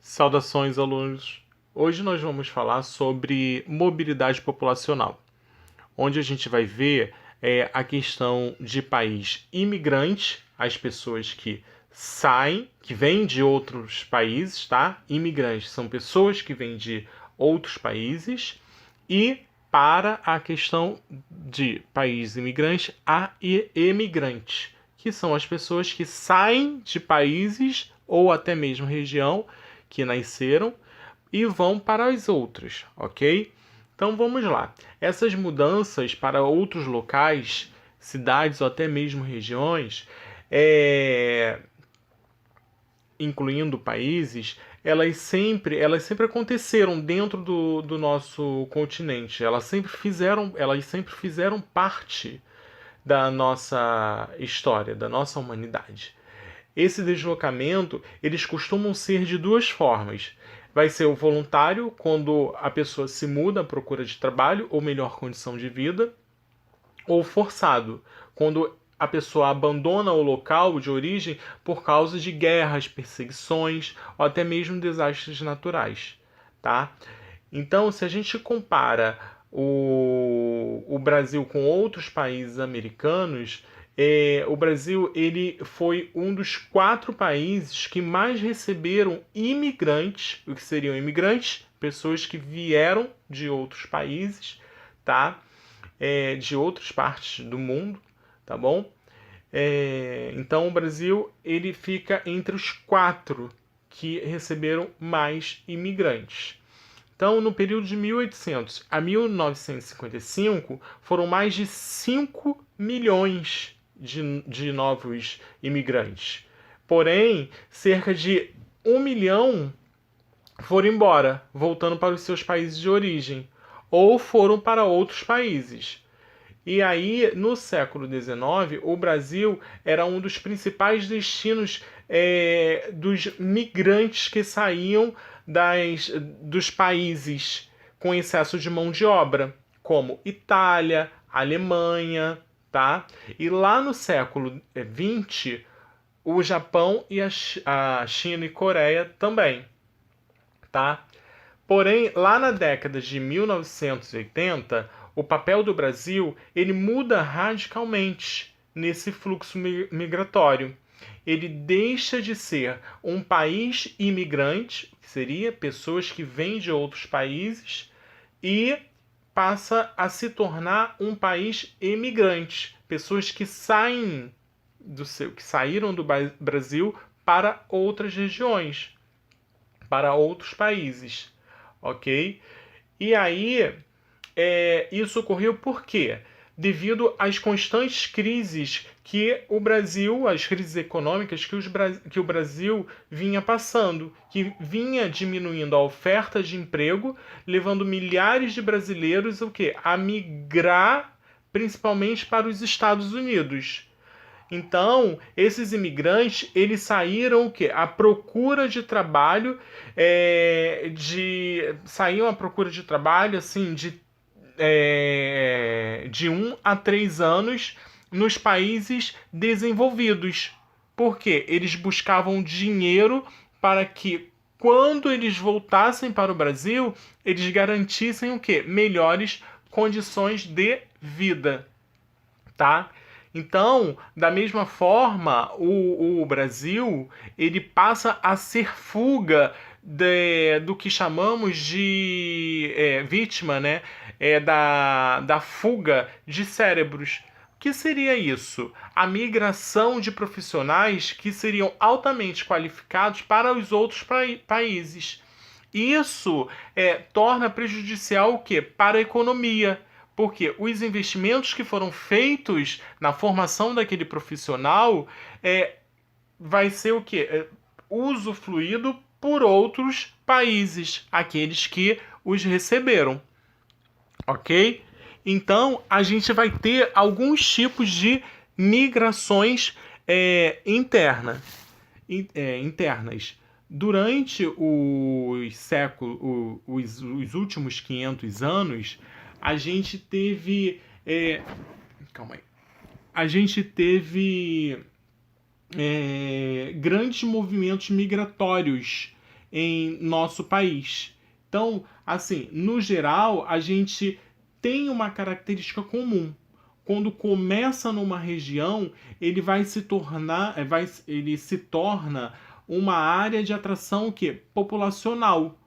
Saudações, alunos! Hoje nós vamos falar sobre mobilidade populacional, onde a gente vai ver a questão de país imigrante, as pessoas que saem, que vêm de outros países, tá? Imigrantes são pessoas que vêm de outros países, e para a questão de país imigrante a emigrante, que são as pessoas que saem de países ou até mesmo região que nasceram e vão para as outras, ok? Então vamos lá. Essas mudanças para outros locais, cidades ou até mesmo regiões, incluindo países, elas sempre aconteceram dentro do nosso continente. Elas sempre fizeram parte da nossa história, da nossa humanidade. Esse deslocamento, eles costumam ser de duas formas. Vai ser o voluntário, quando a pessoa se muda à procura de trabalho ou melhor condição de vida, ou forçado, quando a pessoa abandona o local de origem por causa de guerras, perseguições ou até mesmo desastres naturais, tá? Então, se a gente compara o Brasil com outros países americanos, o Brasil ele foi um dos 4 países que mais receberam imigrantes. O que seriam imigrantes? Pessoas que vieram de outros países, tá? De outras partes do mundo, tá bom? Então o Brasil ele fica entre os 4 que receberam mais imigrantes. Então, no período de 1800 a 1955, foram mais de 5 milhões de novos imigrantes. Porém, cerca de 1 milhão foram embora, voltando para os seus países de origem, ou foram para outros países. E aí, no século XIX, o Brasil era um dos principais destinos dos migrantes que saíam dos países com excesso de mão de obra, como Itália, Alemanha, tá? E lá no século XX, o Japão e a China e Coreia também, tá? Porém, lá na década de 1980, o papel do Brasil ele muda radicalmente nesse fluxo migratório. Ele deixa de ser um país imigrante, que seria pessoas que vêm de outros países, e passa a se tornar um país emigrante, pessoas que saíram do Brasil para outras regiões, para outros países, ok? E aí, isso ocorreu por quê? Devido às constantes crises que o Brasil, as crises econômicas que o Brasil vinha passando, que vinha diminuindo a oferta de emprego, levando milhares de brasileiros a migrar principalmente para os Estados Unidos. Então, esses imigrantes, eles saíram o quê? À procura de trabalho, saíam à procura de trabalho, assim, de 1 a 3 anos nos países desenvolvidos. Por quê? Eles buscavam dinheiro para que, quando eles voltassem para o Brasil, eles garantissem o quê? Melhores condições de vida, tá? Então, da mesma forma, o Brasil ele passa a ser fuga do que chamamos de vítima, né? Da fuga de cérebros. O que seria isso? A migração de profissionais que seriam altamente qualificados para os outros países. Isso torna prejudicial o quê? Para a economia. Porque os investimentos que foram feitos na formação daquele profissional vai ser o quê? Usufruído por outros países, aqueles que os receberam, ok? Então, a gente vai ter alguns tipos de migrações internas. Durante os últimos 500 anos, a gente teve. Calma aí. A gente teve grandes movimentos migratórios em nosso país. Então, assim, no geral, a gente tem uma característica comum. Quando começa numa região, ele vai se tornar, ele se torna uma área de atração o quê? Populacional.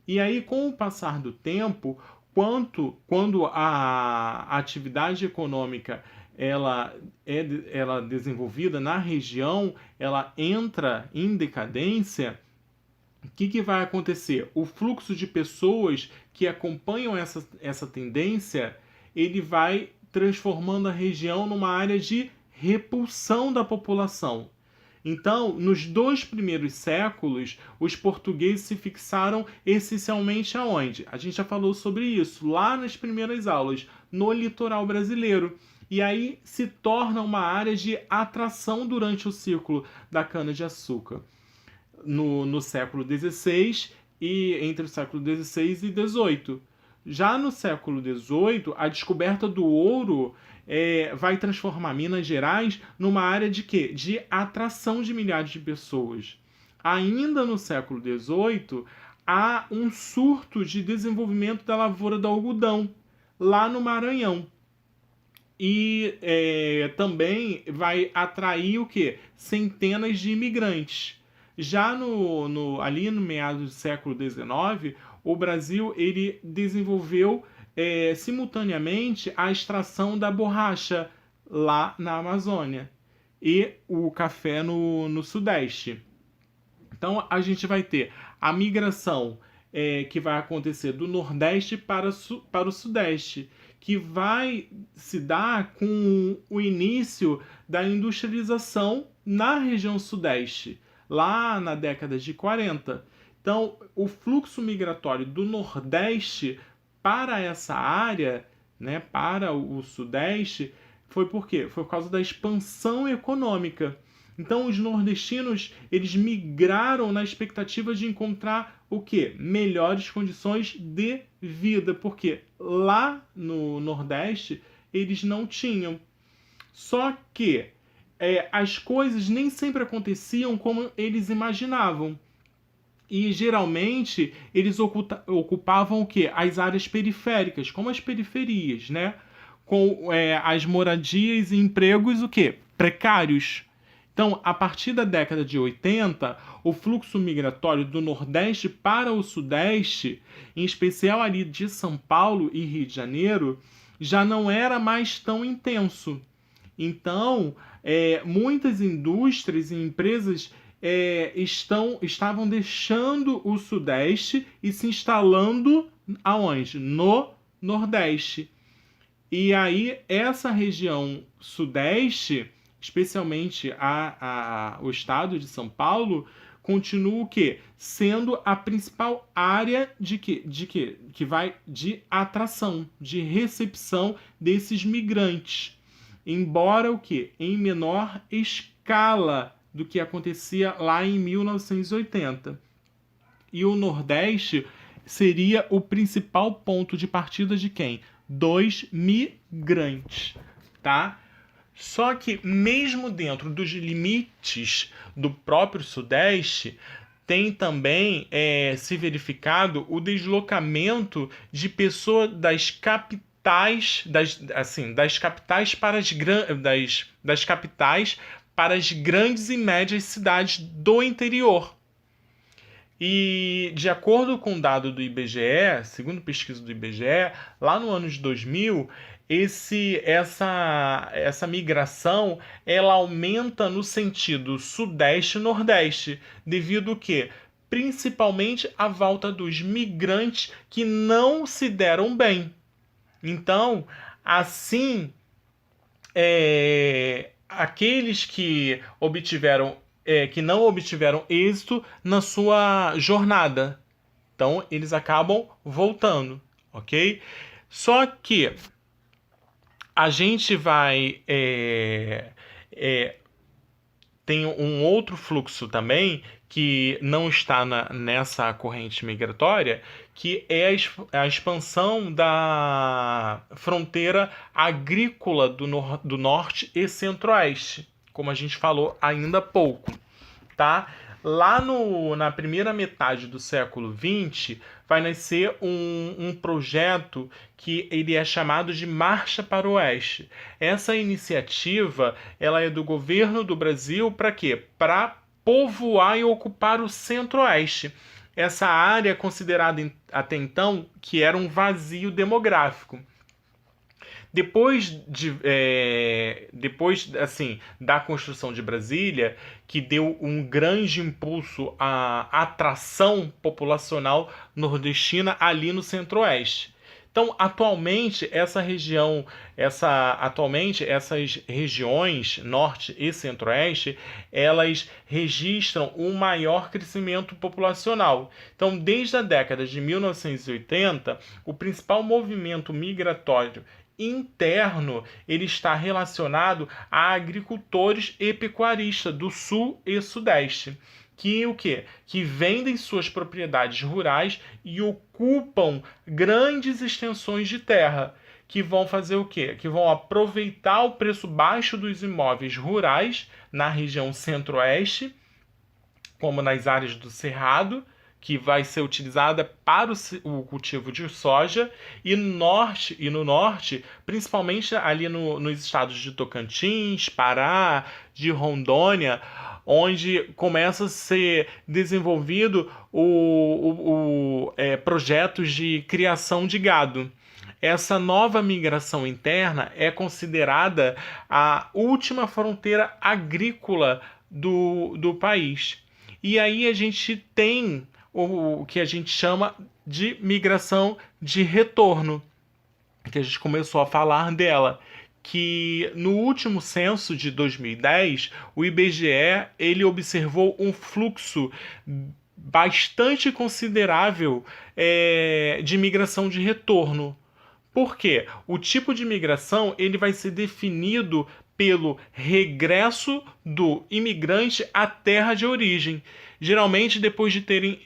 E aí, com o passar do tempo, quando a atividade econômica ela é desenvolvida na região, ela entra em decadência, o que vai acontecer? O fluxo de pessoas que acompanham essa tendência, ele vai transformando a região numa área de repulsão da população. Então, nos 2 primeiros séculos, os portugueses se fixaram essencialmente aonde? A gente já falou sobre isso lá nas primeiras aulas, no litoral brasileiro. E aí se torna uma área de atração durante o ciclo da cana-de-açúcar. No século XVI e entre o século XVI e XVIII. Já no século XVIII, a descoberta do ouro vai transformar Minas Gerais numa área de quê? De atração de milhares de pessoas. Ainda no século XVIII, há um surto de desenvolvimento da lavoura do algodão, lá no Maranhão. E também vai atrair o quê? Centenas de imigrantes. Já ali no meados do século XIX, o Brasil ele desenvolveu simultaneamente a extração da borracha lá na Amazônia e o café no Sudeste. Então a gente vai ter a migração que vai acontecer do Nordeste para o Sudeste, que vai se dar com o início da industrialização na região Sudeste, lá na década de 40. Então, o fluxo migratório do Nordeste para essa área, né, para o Sudeste, foi por quê? Foi por causa da expansão econômica. Então, os nordestinos, eles migraram na expectativa de encontrar o quê? Melhores condições de vida, porque lá no Nordeste eles não tinham. Só que as coisas nem sempre aconteciam como eles imaginavam. E geralmente eles ocupavam o quê? As áreas periféricas, como as periferias, né? Com as moradias e empregos o quê? Precários. Então, a partir da década de 80, o fluxo migratório do Nordeste para o Sudeste, em especial ali de São Paulo e Rio de Janeiro, já não era mais tão intenso. Então, muitas indústrias e empresas estavam deixando o Sudeste e se instalando aonde? No Nordeste. E aí, essa região Sudeste, especialmente o estado de São Paulo, continua o quê? Sendo a principal área que vai de atração, de recepção desses migrantes. Embora o quê? Em menor escala do que acontecia lá em 1980. E o Nordeste seria o principal ponto de partida de quem? Dos migrantes, tá? Só que mesmo dentro dos limites do próprio Sudeste, tem também se verificado o deslocamento de pessoas das capitais, das capitais para das capitais para as grandes e médias cidades do interior. E de acordo com o dado do IBGE, segundo pesquisa do IBGE, lá no ano de 2000, essa migração ela aumenta no sentido sudeste e nordeste, devido que principalmente à volta dos migrantes que não se deram bem. Então, assim, aqueles que não obtiveram êxito na sua jornada, então eles acabam voltando, ok? Só que a gente tem um outro fluxo também que não está nessa corrente migratória, que é a expansão da fronteira agrícola do norte e centro-oeste, como a gente falou ainda há pouco, tá? Lá na primeira metade do século XX, vai nascer um projeto que ele é chamado de Marcha para o Oeste. Essa iniciativa ela é do governo do Brasil para quê? Para povoar e ocupar o Centro-Oeste. Essa área é considerada até então que era um vazio demográfico. Depois assim, da construção de Brasília, que deu um grande impulso à atração populacional nordestina ali no Centro-Oeste. Então, atualmente essas regiões Norte e Centro-Oeste, elas registram um maior crescimento populacional. Então, desde a década de 1980, o principal movimento migratório interno ele está relacionado a agricultores e pecuaristas do Sul e Sudeste, que o quê? Que vendem suas propriedades rurais e ocupam grandes extensões de terra, que vão fazer o quê? Que vão aproveitar o preço baixo dos imóveis rurais na região Centro-Oeste, como nas áreas do Cerrado, que vai ser utilizada para o cultivo de soja, e no norte, principalmente ali nos estados de Tocantins, Pará, de Rondônia, onde começa a ser desenvolvido projetos de criação de gado. Essa nova migração interna é considerada a última fronteira agrícola do país. E aí a gente tem o que a gente chama de migração de retorno, que a gente começou a falar dela, que no último censo de 2010, o IBGE ele observou um fluxo bastante considerável de migração de retorno. Por quê? O tipo de migração ele vai ser definido pelo regresso do imigrante à terra de origem. Geralmente depois de terem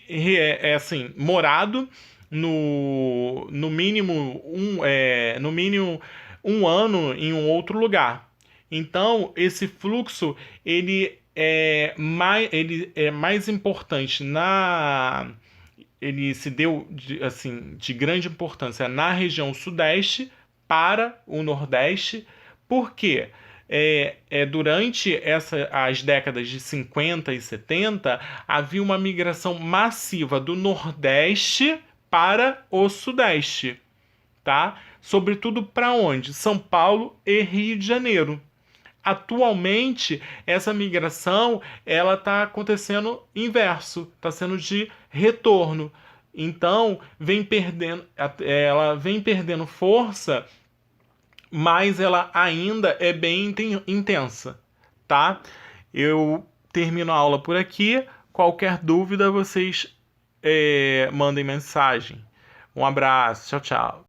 morado no mínimo um ano em um outro lugar. Então, esse fluxo ele é mais importante ele se deu de grande importância na região sudeste para o nordeste, porque durante as décadas de 50 e 70 havia uma migração massiva do nordeste para o sudeste, tá? Sobretudo para onde? São Paulo e Rio de Janeiro. Atualmente, essa migração ela está acontecendo inverso, está sendo de retorno. Então, ela vem perdendo força, mas ela ainda é bem intensa, tá? Eu termino a aula por aqui. Qualquer dúvida, vocês mandem mensagem. Um abraço, tchau, tchau.